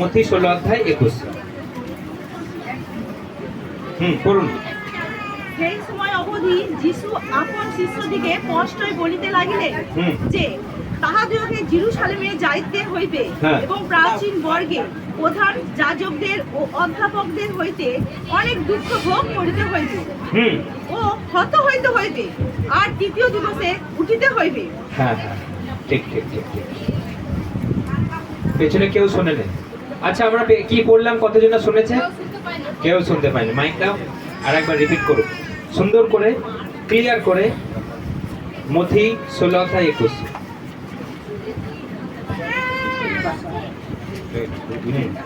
মথি 16 অধ্যায় 21। পড়ুন। সেই সময় অবধি যিশু আপন শিষ্যদিকে স্পষ্টই বলিতে লাগিলেন যে তাহাদিগকে জেরুজালেমে যাইতে হইবে এবং প্রাচীন বর্গে প্রধান যাজকদের ও অধ্যাপকদের হইতে অনেক দুঃখ ভোগ করিতে হইবে ও হত হইতে হইবে, আর তৃতীয় দিবসে উঠিতে হইবে। হ্যাঁ হ্যাঁ, ঠিক ঠিক ঠিক ঠিক। পেছনে কেউ শোনে না? আচ্ছা, আমরা কি পড়লাম? কতজন শুনেছে? কেউ শুনতে পায়নি। মাইকটা আর একবার রিপিট করুন সুন্দর করে, ক্লিয়ার করে। মথি 16 অধ্যায় 21।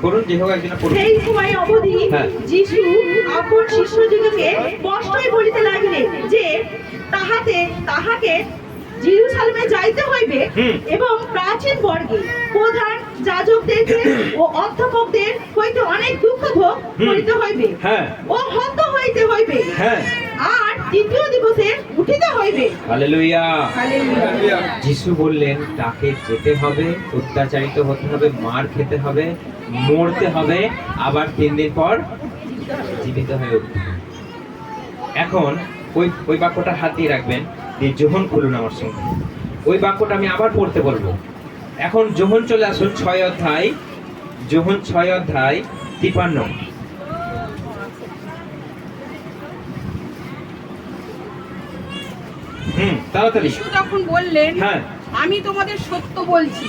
পড়ুন, যে হোক একজন পড়ুন। সেই সময় অবধি যিশু আপন শিষ্যদিগকে স্পষ্টই বলিতে লাগিলেন যে তাহাকে জেরুজালেমে যাইতে হইবে এবং প্রাচীন বর্গে প্রধান যাজকদের ও অধ্যাপকদের হইতে অনেক দুঃখ ভোগ করিতে হইবে ও হত হইতে হইবে, আর তৃতীয় দিবসে উঠিতে হইবে। হালেলুয়া। যিশু বললেন তাকে যেতে হবে, অত্যাচারিত হতে হবে, মার খেতে হবে, মরতে হবে, আবার 3 দিন পর জীবিত হয়ে উঠতে হবে। এখন ওই বাক্যটা হাত দিয়ে রাখবেন, দিয়ে যোহন খুলুন আমার সঙ্গে। ওই বাক্যটা আমি আবার পড়তে বলবো। এখন যোহন চলে আসুন 6 অধ্যায়, যোহন 6 অধ্যায় 53। তাড়াতাড়ি। যিশু তখন বললেন, আমি তোমাদের সত্য বলছি,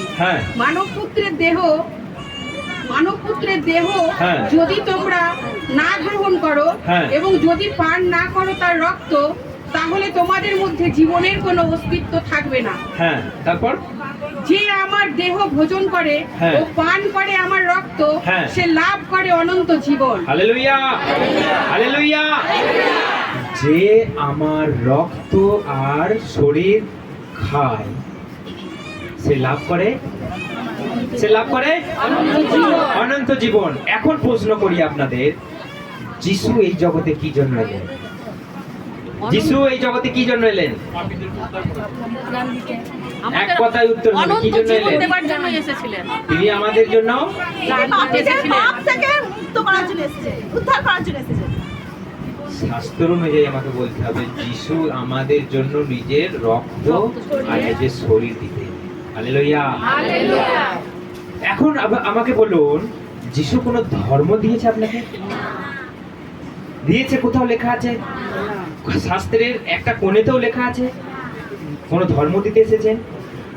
মানব পুত্রের দেহ যদি তোমরা না গ্রহণ করো এবং যদি পান না করো তার রক্ত, তাহলে তোমাদের মধ্যে জীবনের কোনো অস্তিত্ব থাকবে না। তারপর যে আমার দেহ ভোজন করে ও পান করে আমার রক্ত, সে লাভ করে অনন্ত জীবন। Hallelujah, hallelujah. যে আমার রক্ত আর শরীর খায় সে লাভ করে অনন্ত জীবন। এখন প্রশ্ন করি আপনাদের, যিশু এই জগতে কি জন্য এলেন? যিশু এই জগতে কি জন্য এলেন? এক কথায় উত্তর হবে, কি জন্য এলেন? তিনি আমাদের জন্য শাস্ত্র অনুযায়ী আমাকে বলতে হবে, যিশু আমাদের জন্য নিজের রক্ত আর নিজের শরীর দিতে। হালেলুয়া। এখন আমাকে বলুন, যিশু কোনো ধর্ম দিয়েছে আপনাকে? দিয়েছে? কোথাও লেখা আছে? শাস্ত্রের একটা কোণেতেও লেখা আছে কোন ধর্ম দিতে এসেছেন?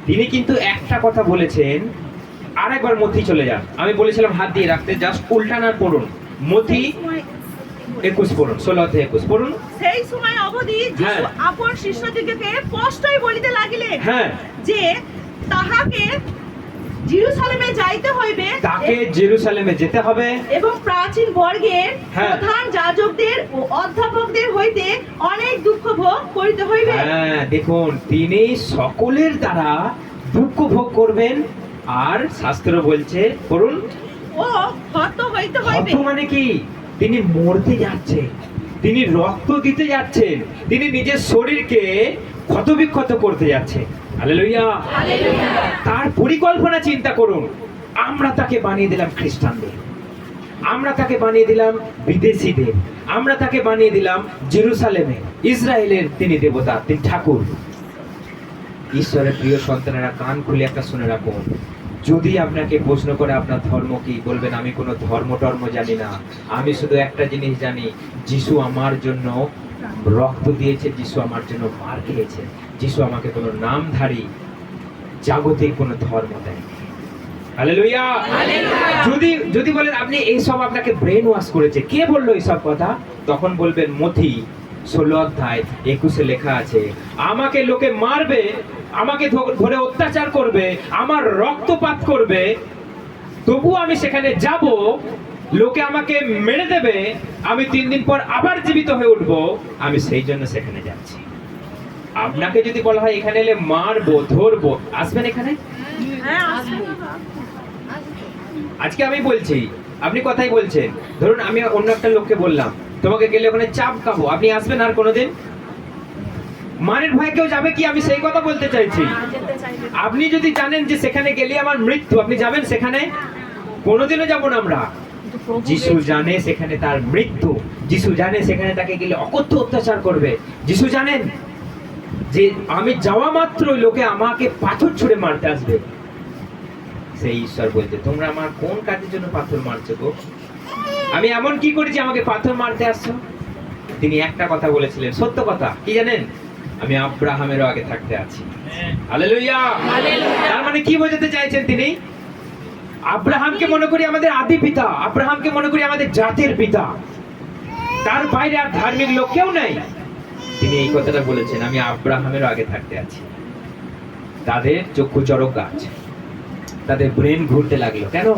তিনি কিন্তু একটা কথা বলেছেন। আর একবার মথি চলে যান। আমি বলেছিলাম হাত দিয়ে রাখতে, জাস্ট উল্টান আর পড়ুন। মথি 21 পড়ুন, 16 অধ্যায় 21 পড়ুন। সেই সময় অবধি যিশু আপন শিষ্যদিগকে স্পষ্টই বলিতে লাগিলেন যে তাহাকে জেরুজালেমে যাইতে হইবে, তাকে জেরুজালেমে যেতে হবে এবং প্রাচীন বর্গের প্রধান যাজকদের ও অধ্যাপকদের হইতে অনেক দুঃখ ভোগ করিতে হইবে। দেখুন, তিনি সকলের দ্বারা দুঃখ ভোগ করবেন। আর শাস্ত্র বলছে, পড়ুন, ও হত হইতে হইবে। মানে কি? তিনি মরতে যাচ্ছেন, তিনি রক্ত দিতে যাচ্ছেন, তিনি নিজের শরীরকে ক্ষতবিক্ষত করতে যাচ্ছেন। হালেলুয়া। তার পরিকল্পনা চিন্তা করুন। আমরা তাকে বানিয়ে দিলাম খ্রিস্টানদের, আমরা তাকে বানিয়ে দিলাম বিদেশিদের, আমরা তাকে বানিয়ে দিলাম জেরুজালেমে ইসরায়েলের তিনি দেবতা, তিনি ঠাকুর। ঈশ্বরের প্রিয় সন্তানেরা, কান খুলে একটা শুনে রাখুন। যদি আপনাকে প্রশ্ন করে আপনার ধর্ম কি, বলবেন আমি কোনো ধর্ম জানি না, আমি শুধু একটা জিনিস জানি, যিশু আমার জন্য রক্ত দিয়েছে, যিশু আমার জন্য মার খেয়েছে, যিশু আমাকে কোনো নামধারী জাগতিক কোনো ধর্ম দেয়। হালেলুয়া। যদি বলেন আপনি এইসব আপনাকে ব্রেন ওয়াশ করেছে, কে বললো এইসব কথা? তখন বলবেন মথি 16 অধ্যায় 21 লেখা আছে, আমাকে লোকে মারবে, আমাকে ধরে অত্যাচার করবে, আমার রক্তপাত করবে, তবু আমি সেখানে যাব, লোকে আমাকে মেরে দেবে, আমি 3 দিন পর আবার জীবিত হয়ে উঠবো, আমি সেই জন্য সেখানে যাচ্ছি। আপনাকে যদি বলা হয় এখানে এলে মারবো, ধরবো, আসবেন এখানে? আজকে আমি বলছি, আপনি কথাই বলছেন। ধরুন আমি অন্য একটা লোককে বললাম, তোমাকে গেলে ওখানে চাপ খাবো, আপনি আসবেন আর কোনোদিন? মারের ভয় কেউ যাবে কি? আমি সেই কথা বলতে চাইছি। আপনি যদি জানেন যে সেখানে গেলে আমার মৃত্যু, আপনি যাবেন সেখানে? কোনোদিনও যাব না আমরা। যিশু জানে সেখানে তার মৃত্যু, যিশু জানে সেখানে তাকে গেলে অকথ্য অত্যাচার করবে। যিশু জানেন যে আমি যাওয়া মাত্রই লোকে আমাকে পাথর ছুঁড়ে মারতে আসবে। সেই ঈশ্বর বলছে, তোমরা আমার কোন কাজের জন্য পাথর মারছো গো? আমি এমন কি করেছি আমাকে পাথর মারতে আসছো? তিনি একটা কথা বলেছিলেন, সত্য কথা, কি জানেন? আমি আব্রাহামেরও আগে থাকতে আছি। হালেলুয়া। তার মানে কি বোঝাতে চাইছেন তিনি? আব্রাহামকে মনে করি আমাদের আদি পিতা, আব্রাহামকে মনে করি আমাদের জাতির পিতা, তার বাইরে আর ধার্মিক লোক কেউ নাই। তিনি এই কথাটা বলেছেন, আমি আব্রাহামেরও আগে থাকতে আছি। তাদের চক্ষু চড়ক গাছ, তাদের ব্রেন ঘুরতে লাগলো, কেন?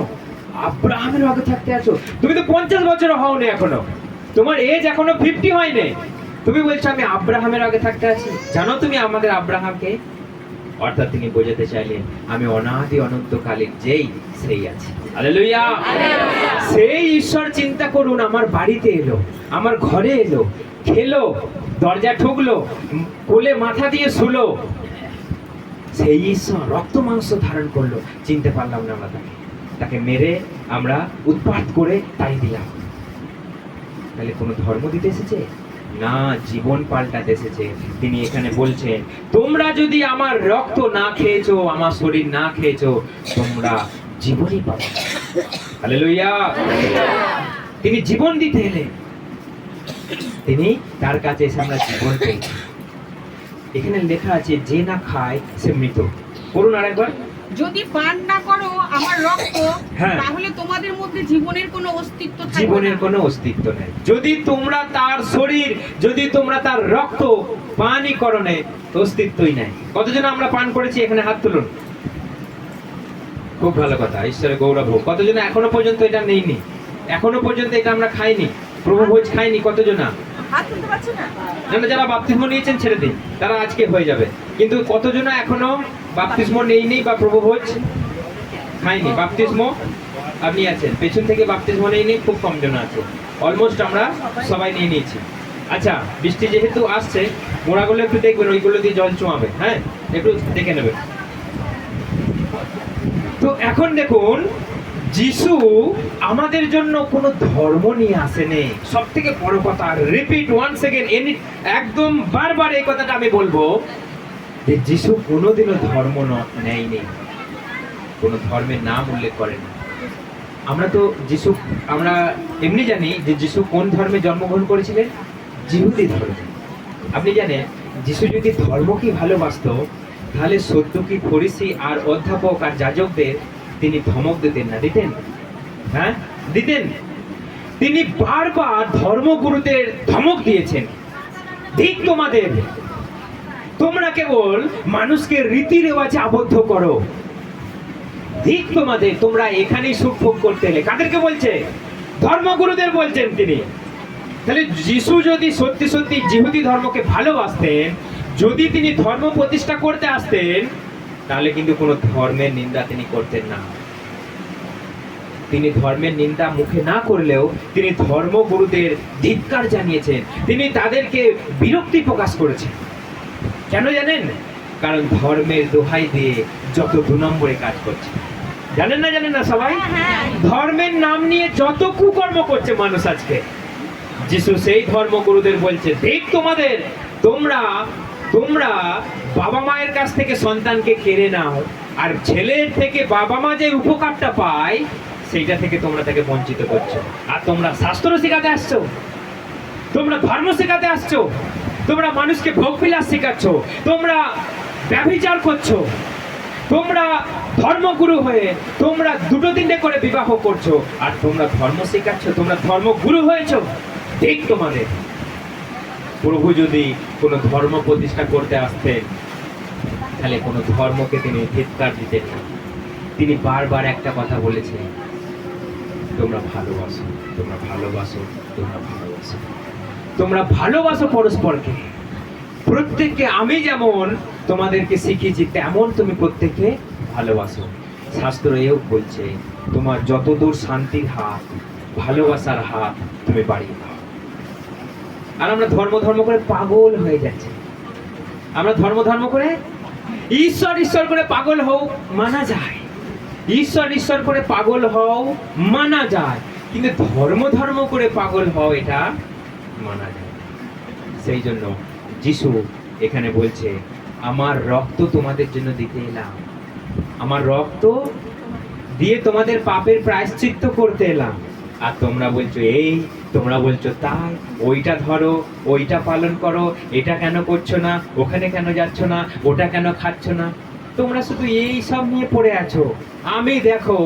আব্রাহামের আগে থাকতে আছো। তুমি তো 50 বছর হওনি এখনো, তোমার এজ এখনো 50 হয়নি, তুমি বলছো আমি আব্রাহামের আগে থাকতে আছি। জানো তুমি আমাদের আব্রাহামকে? অর্থাৎ তিনি বোঝাতে চাইলেন আমি অনাদি অনন্তকালীন যেই সেই আছি। হালেলুয়া। সেই ঈশ্বর চিন্তা করুন আমার বাড়িতে এলো, আমার ঘরে এলো, খেলো, দরজা ঠুকলো, কোলে মাথা দিয়ে শুলো। সেই ঈশ্বর রক্ত মাংস ধারণ করলো, চিনতে পারলাম না আমরা তাকে, তাকে মেরে আমরা উৎপাত করে তাই দিলাম। তাহলে কোনো ধর্ম দিতে এসেছে না, জীবন পাল্টাতে এসেছে। তিনি এখানে বলছেন তোমরা যদি আমার রক্ত না খেয়েছো, আমার শরীর না খেয়েছো, তোমরা জীবনই পাবে। হালেলুয়া। তিনি জীবন দিতে এলেন, তিনি তার কাছে এসে আমরা জীবন পেয়েছি। এখানে লেখা আছে যে না খায় সে মৃত। পড়ুন আরেকবার। যদি পান না করো আমার রক্ত, হ্যাঁ। তাহলে তোমাদের মধ্যে জীবনের কোনো অস্তিত্ব থাকবে না। জীবনের কোনো অস্তিত্ব নেই। যদি তোমরা তার শরীর, যদি তোমরা তার রক্ত পানই করো না, অস্তিত্বই নাই। কতজন আমরা পান করেছি এখানে? হাত তুলুন। খুব ভালো কথা, ঈশ্বরের গৌরব হোক। কতজন এখনো পর্যন্ত এটা নেইনি? এখনো পর্যন্ত এটা আমরা খাইনি, প্রভু ভোজ খাইনি? কতজনা? হাত তুলতে পারছো না? না, যারা বাপ্তিস্ম নিয়েছেন ছেড়ে দিন, তারা আজকে হয়ে যাবে। কিন্তু কতজনা এখনো বাপ্তিস্ম নেইনি বা প্রভু ভোজ খাইনি? বাপ্তিস্ম আপনি আছেন, পেছন থেকে বাপ্তিস্ম নেইনি খুব কম জন আছে, অলমোস্ট আমরা সবাই নিয়ে নিয়েছি। আচ্ছা, বৃষ্টি যেহেতু আসছে, মোড়াগুলো একটু দেখবেন, ওইগুলো দিয়ে জল চুমাবে, হ্যাঁ, একটু দেখে নেবেন। তো এখন দেখুন, যিশু আমাদের জন্য কোনো ধর্ম নিয়ে আসেনি। সব থেকে বড় কথা, রিপিট ওয়ান সেকেন্ড, একদম বারবার এই কথাটা আমি বলবো যে যিশু কোনোদিনও ধর্ম নেয়নি, কোনো ধর্মের নাম উল্লেখ করেন। আমরা তো যিশু, আমরা এমনি জানি যে যিশু কোন ধর্মে জন্মগ্রহণ করেছিলেন? জিহুদি ধর্মে। আপনি জানেন যিশু যদি ধর্মকে ভালোবাসতো, তাহলে সদ্যুকি ফরিসি আর অধ্যাপক আর যাজকদের তিনি ধমক দিতেন না? দিতেন? হ্যাঁ, দিতেন। তিনি বারবার ধর্মগুরুদের ধমক দিয়েছেন, ঠিক তোমাদের, তোমরা কেবল মানুষকে রীতি রেওয়াজে আবদ্ধ করো, ঠিক তোমাদের, তোমরা এখানেই সুখ ভোগ করতে এলে। কাদেরকে বলছে? ধর্মগুরুদের বলছেন তিনি। তাহলে যিশু যদি সত্যি সত্যি জিহুদি ধর্মকে ভালোবাসতেন, যদি তিনি ধর্ম প্রতিষ্ঠা করতে আসতেন, তাহলে কিন্তু কোনো ধর্মের নিন্দা তিনি করতেন না। তিনি ধর্মের নিন্দা মুখে না করলেও তিনি ধর্মগুরুদের ধিক্কার জানিয়েছেন, তিনি তাদেরকে বিরক্তি প্রকাশ করেছেন। কেন জানেন? কারণ ধর্মের দোহাই দিয়ে যত 2 নম্বরে কাজ করছে, জানেন না? জানেন না সবাই? ধর্মের নাম নিয়ে যত কুকর্ম করছে মানুষ আজকে, যিশু সেই ধর্মগুরুদের বলছে দেখ তোমাদের, তোমরা বাবা মায়ের কাছ থেকে সন্তানকে কেড়ে নাও, আর ছেলের থেকে বাবা মা যে উপকারটা পায় সেইটা থেকে তোমরা তাকে বঞ্চিত করছো। আর তোমরা শাস্ত্র শেখাতে আসছো, তোমরা ধর্ম শেখাতে আসছো, তোমরা মানুষকে ভোগবিলাস শেখাচ্ছ, তোমরা ব্যভিচার করছো, তোমরা ধর্মগুরু হয়ে তোমরা 2-3টে করে বিবাহ করছো, আর তোমরা ধর্ম শেখাচ্ছ, তোমরা ধর্মগুরু হয়েছো। ঠিক তোমাদের। প্রভু যদি কোনো ধর্ম প্রতিষ্ঠা করতে আসতেন, তাহলে কোনো ধর্মকে তিনি ধিক্কার দিতেন না। তিনি বারবার একটা কথা বলেছেন, তোমরা ভালোবাসো, তোমরা ভালোবাসো, তোমরা ভালোবাসো, তোমরা ভালোবাসো পরস্পরকে। প্রত্যেককে আমি যেমন তোমাদেরকে শিখিয়েছি তেমন তুমি প্রত্যেককে ভালোবাসো। শাস্ত্র এও বলছে তোমার যতদূর শান্তির হাত, ভালোবাসার হাত তুমি বাড়িয়ে দাও। আর আমরা ধর্ম করে পাগল হয়ে যাচ্ছি। আমরা ধর্ম করে ঈশ্বর করে পাগল হোক মানা যায়, ঈশ্বর ঈশ্বর করে পাগল হও মানা যায়, কিন্তু ধর্ম ধর্ম করে পাগল হও এটা মানা যায়। সেই জন্য যিশু এখানে বলছে, আমার রক্ত তোমাদের জন্য দিতে এলাম, আমার রক্ত দিয়ে তোমাদের পাপের প্রায়শ্চিত্ত করতে এলাম। আর তোমরা বলছো এই, তোমরা বলছো তাই, ওইটা ধরো, ওইটা পালন করো, এটা কেন করছো না, ওখানে কেন যাচ্ছ না, ওটা কেন খাচ্ছ না। তোমরা শুধু এই সব নিয়ে পড়ে আছো। আমি দেখো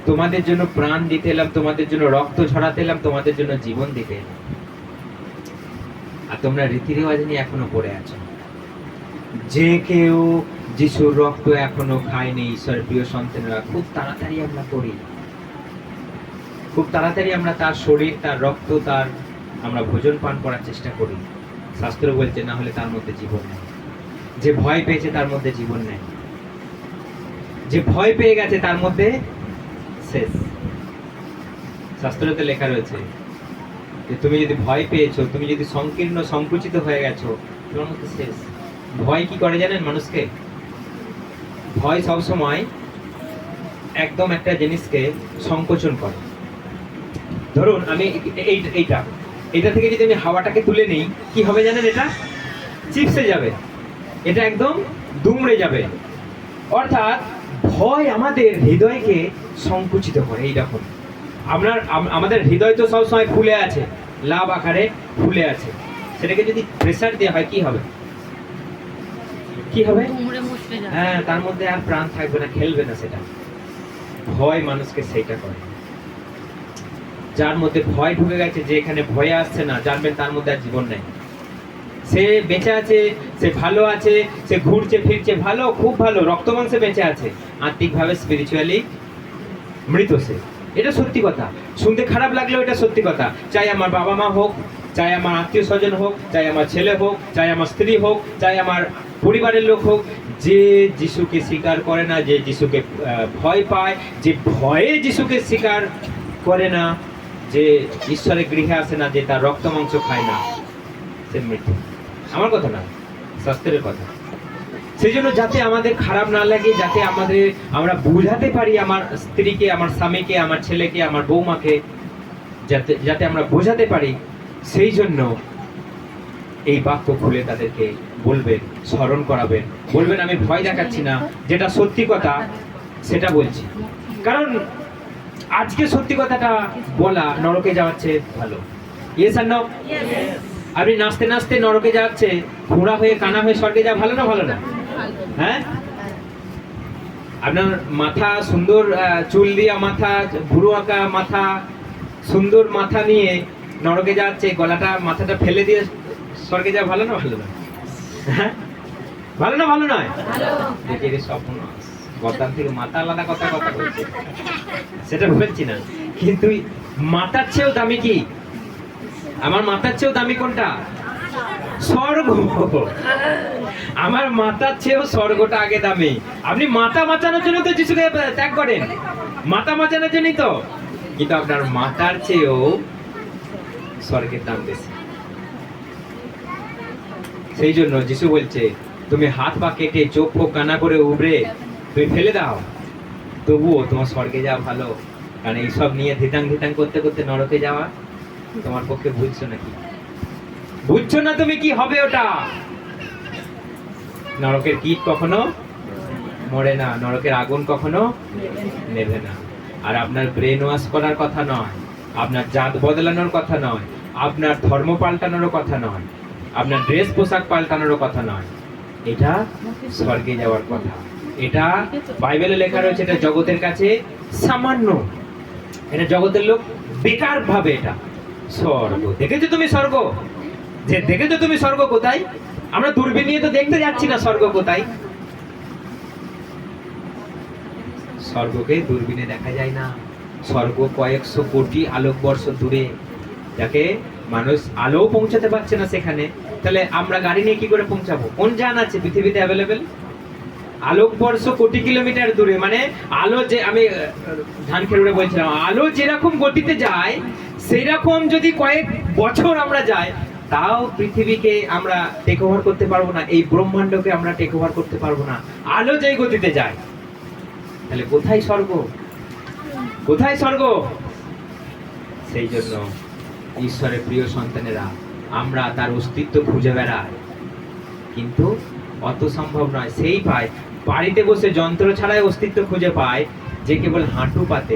তোমাদের জন্য প্রাণ দিতে এলাম, তোমাদের জন্য রক্ত ঝরাতে এলাম, তোমাদের জন্য জীবন দিতে এলাম। আর তোমরা রীতি রেওয়াজ নিয়ে এখনো পড়ে আছো। যে কেউ যিশুর রক্ত এখনো খায়নি, ঈশ্বরের প্রিয় সন্তানেরা, খুব তাড়াতাড়ি আমরা করি, খুব তাড়াতাড়ি আমরা তার শরীর, তার রক্ত, তার আমরা ভোজন পান করার চেষ্টা করি। শাস্ত্র বলছে না হলে তার মধ্যে জীবন নেই। যে ভয় পেয়েছে তার মধ্যে জীবন নেই, যে ভয় পেয়ে গেছে তার মধ্যে শেষ। শাস্ত্রতে লেখা রয়েছে যে তুমি যদি ভয় পেয়েছো, তুমি যদি সংকীর্ণ সংকুচিত হয়ে গেছো, তোমার মধ্যে শেষ। ভয় কি করে জানেন মানুষকে? ভয় সবসময় একদম একটা জিনিসকে সংকোচন করে। ধরুন আমি এইটা থেকে যদি আমি হাওয়াটাকে তুলে নিই, কি হবে জানেন? এটা চিপসে যাবে, এটা একদম দুমড়ে যাবে। অর্থাৎ ভয় আমাদের হৃদয়কে সংকুচিত করে। এই দেখুন, আমাদের হৃদয় তো সবসময় ফুলে আছে, লাভ আকারে ফুলে আছে। সেটাকে যদি প্রেসার দেওয়া হয় কি হবে? কি হবে? হ্যাঁ, তার মধ্যে আর প্রাণ থাকবে না, খেলবে না। সেটা ভয় মানুষকে সেইটা করে। যার মধ্যে ভয় ঢুকে গেছে, যে এখানে ভয় আসছে না, জানবেন তার মধ্যে আর জীবন নেই। সে বেঁচে আছে, সে ভালো আছে, সে ঘুরছে ফিরছে, ভালো, খুব ভালো, রক্ত মাংসে বেঁচে আছে, আত্মিকভাবে স্পিরিচুয়ালি মৃত সে। এটা সত্যি কথা, শুনতে খারাপ লাগলেও এটা সত্যি কথা। চাই আমার বাবা মা হোক, চাই আমার আত্মীয় স্বজন হোক, চাই আমার ছেলে হোক, চাই আমার স্ত্রী হোক, চাই আমার পরিবারের লোক হোক, যে যিশুকে স্বীকার করে না, যে যিশুকে ভয় পায়, যে ভয়ে যিশুকে স্বীকার করে না, যে ঈশ্বরের গৃহে আসে না, যে তার রক্ত মাংস খায় না, সে মৃত্যু। আমার কথা না, শাস্ত্রের কথা। সেই জন্য যাতে আমাদের খারাপ না লাগে, যাতে আমরা বুঝাতে পারি আমার স্ত্রীকে, আমার স্বামীকে, আমার ছেলেকে, আমার বৌমাকে, যাতে আমরা বোঝাতে পারি, সেই জন্য এই বাক্য খুলে তাদেরকে বলবেন, স্মরণ করাবেন, বলবেন আমি ভয় দেখাচ্ছি না, যেটা সত্যি কথা সেটা বলছি। কারণ আজকে সত্যি কথাটা বলা নরকে যাওয়ার চেয়ে ভালো। ইয়েস আর নো? আপনি নাচতে নাচতে নরকে যাচ্ছে, ঘোড়া হয়ে কানা হয়ে স্বর্গে যাওয়া ভালো না ভালো না? হ্যাঁ, আপনার মাথা সুন্দর, চুল দিয়া মাথা, ভুরু আঁকা মাথা, সুন্দর মাথা নিয়ে নরকে যাচ্ছে, গলাটা মাথাটা ফেলে দিয়ে স্বর্গে যাওয়া ভালো না ভালো না? হ্যাঁ, ভালো না ভালো নয়? দেখি রে স্বপ্ন গর্দান থেকে মাথা আলাদা কথা বলছে, সেটা বলছি না। কিন্তু মাথার চেয়েও দামি কি? আমার মাথার চেয়েও দামি কোনটা? স্বর্গ। আমার মাথার চেয়েও স্বর্গটা আগে দামি। আপনি মাথা বাঁচানোর জন্য তো যিশুকে ত্যাগ করেন, মাথা বাঁচানোর জন্যই তো, কিন্তু আপনার মাথার চেয়েও স্বর্গের দাম বেশি। সেই জন্য যিশু বলছে, তুমি হাত পা কেটে, চোখ ফোক কানা করে উবরে তুমি ফেলে দাও, তবুও তোমার স্বর্গে যাওয়া ভালো। কারণ এইসব নিয়ে ধিতাং ধিতাং করতে করতে নরকে যাওয়া তোমার পক্ষে বুঝছো নাকি? বুঝছো না তুমি কি হবে ওটা? নরকের কীট কখনো মরে না, নরকের আগুন কখনো নেভে না। আর আপনার ব্রেন ওয়াশ করার কথা নয়, আপনার জাত বদলানোর কথা নয়, আপনার ধর্ম পাল্টানোরও কথা নয়, আপনার ড্রেস পোশাক পাল্টানোরও কথা নয়, এটা স্বর্গে যাওয়ার কথা। এটা বাইবেলে লেখা রয়েছে, এটা জগতের কাছে সামান্য, এটা জগতের লোক বেকার ভাবে এটা স্বর্গ। দেখেছো তুমি স্বর্গ? যে দেখেছো তুমি স্বর্গ কোথায়? আমরা দূরবীন নিয়ে তো দেখতে যাচ্ছি না স্বর্গ কোথায়। স্বর্গকে দূরবীনে দেখা যায় না। স্বর্গ কয়েকশো কোটি আলোকবর্ষ দূরে, যাকে মানুষ আলো পৌঁছাতে পারছে না সেখানে। তাহলে আমরা গাড়ি নিয়ে কি করে পৌঁছাবো? কোন যান আছে পৃথিবীতে অ্যাভেলেবেল? আলোকবর্ষ কোটি কিলোমিটার দূরে। মানে আলো, যে আমি ধান খেরুড়ে বলছিলাম, আলো যেরকম গতিতে যায়, সেই রকম যদি কয়েক বছর আমরা যাই, তাও পৃথিবীকে আমরা টেক ওভার করতে পারবো না, এই ব্রহ্মাণ্ডকে আমরা টেক ওভার করতে পারবো না। আলো যেই গতিতে যায়, তাহলে কোথায় স্বর্গ? কোথায় স্বর্গ? সেই জন্য ঈশ্বরের প্রিয় সন্তানেরা, আমরা তার অস্তিত্ব খুঁজে বেড়াই, কিন্তু অত সম্ভব নয়। সেই পায় বাড়িতে বসে যন্ত্র ছাড়াই অস্তিত্ব খুঁজে পায়, যে কেবল হাঁটু পাতে।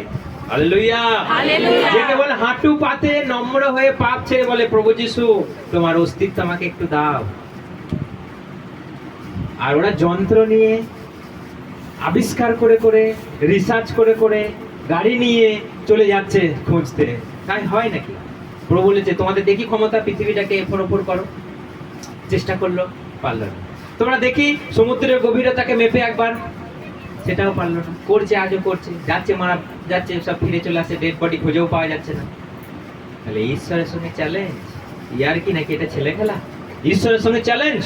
হালেলুয়া! যে কেবল হাঁটু পাতে নম্র হয়ে পাপ ছেড়ে বলে, প্রভু যিশু তোমার অস্তিত্ব আমাকে একটু দাও। আর ওরা যন্ত্র নিয়ে আবিষ্কার করে করে, রিসার্চ করে করে, গাড়ি নিয়ে চলে যাচ্ছে খুঁজতে। তাই হয় নাকি? প্রভু বলেছে তোমাদের দেখি ক্ষমতা, পৃথিবীটাকে এফোর ওপর করো। চেষ্টা করলো, পারলো না। তোমরা দেখি সমুদ্রের গভীরতাকে মেপে একবার, সেটাও পারলো না। করছে, আজও করছে, যাচ্ছে, মারা যাচ্ছে, সব ফিরে চলে আসছে, ডেড বডি খুঁজেও পাওয়া যাচ্ছে না। তাহলে ঈশ্বরের সঙ্গে চ্যালেঞ্জ, ইয়ার কি নাকি? এটা ছেলে খেলা? ঈশ্বরের সঙ্গে চ্যালেঞ্জ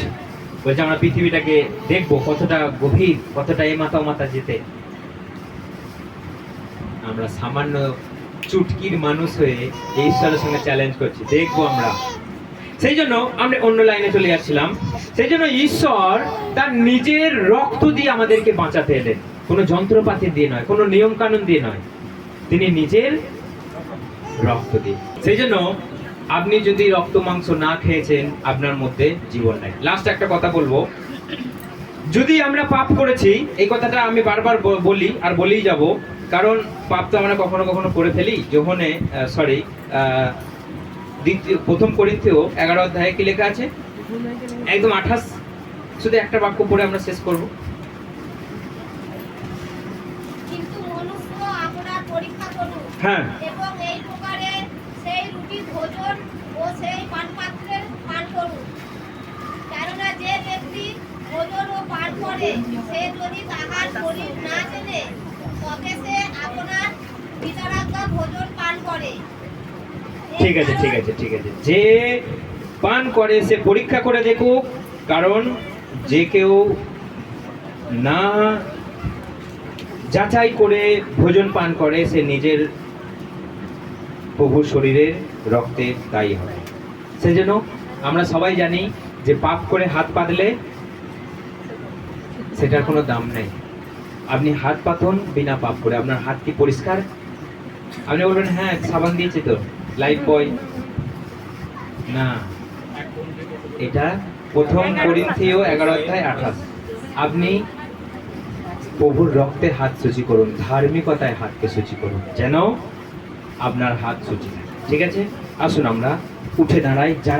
বলছে আমরা পৃথিবীটাকে দেখবো কতটা গভীর, কতটা এ মাথা ও মাথা যেতে। আমরা সামান্য চুটকির মানুষ হয়ে ঈশ্বরের সঙ্গে চ্যালেঞ্জ করছি, দেখবো আমরা। সেই জন্য আমরা অন্য লাইনে চলে যাচ্ছিলাম। সেই জন্য ঈশ্বর তার নিজের রক্ত দিয়ে আমাদেরকে বাঁচাতে এলেন, কোনো যন্ত্রপাতি দিয়ে নয়, কোনো নিয়ম কানুন দিয়ে নয়, তিনি নিজের রক্ত দিয়ে। সেই জন্য আপনি যদি রক্ত মাংস না খেয়েছেন, আপনার মধ্যে জীবন নাই। লাস্ট একটা কথা বলবো, যদি আমরা পাপ করেছি, এই কথাটা আমি বারবার বলি আর বলেই যাব, কারণ পাপ তো আমরা কখনো কখনো করে ফেলি। যোহনে প্রথম করিন্থীয় 11 অধ্যায়ে কি লেখা আছে? একদম 28, শুধু একটা বাক্য পড়ে আমরা শেষ করব। কিন্তু মনুষ্য আপনার পরীক্ষা করুন, হ্যাঁ, এবং এই প্রকারে সেই রুটি ভোজন ও সেই পানপাত্রের পান করুন। কেননা যে ব্যক্তি ভোজন ও পান করে, সে যদি তাহার শরীর না জেনে, তবে সে আপনার বিতরাজ্ঞা ভোজন পান করে। ঠিক আছে, ঠিক আছে, ঠিক আছে। যে পান করে সে পরীক্ষা করে দেখুক, কারণ যে কেউ না যাচাই করে ভোজন পান করে, সে নিজের প্রভুর শরীরের রক্তের দায়ী হবে। সেজন্য আমরা সবাই জানি যে পাপ করে হাত পাতলে সেটার কোনো দাম নেই। আপনি হাত পাতুন বিনা পাপ করে, আপনার হাত কি পরিষ্কার? আপনি বলবেন হ্যাঁ সাবান দিয়েছে তো, লাইফ বয় না। এটা প্রথম করিন্থীয় 11 অধ্যায় 28। আপনি প্রভুর রক্তে হাত শুচি করুন, ধার্মিকতায় হাতকে শুচি করুন, যেন আপনার হাত শুচি। ঠিক আছে, আসুন আমরা উঠে দাঁড়াই। যারা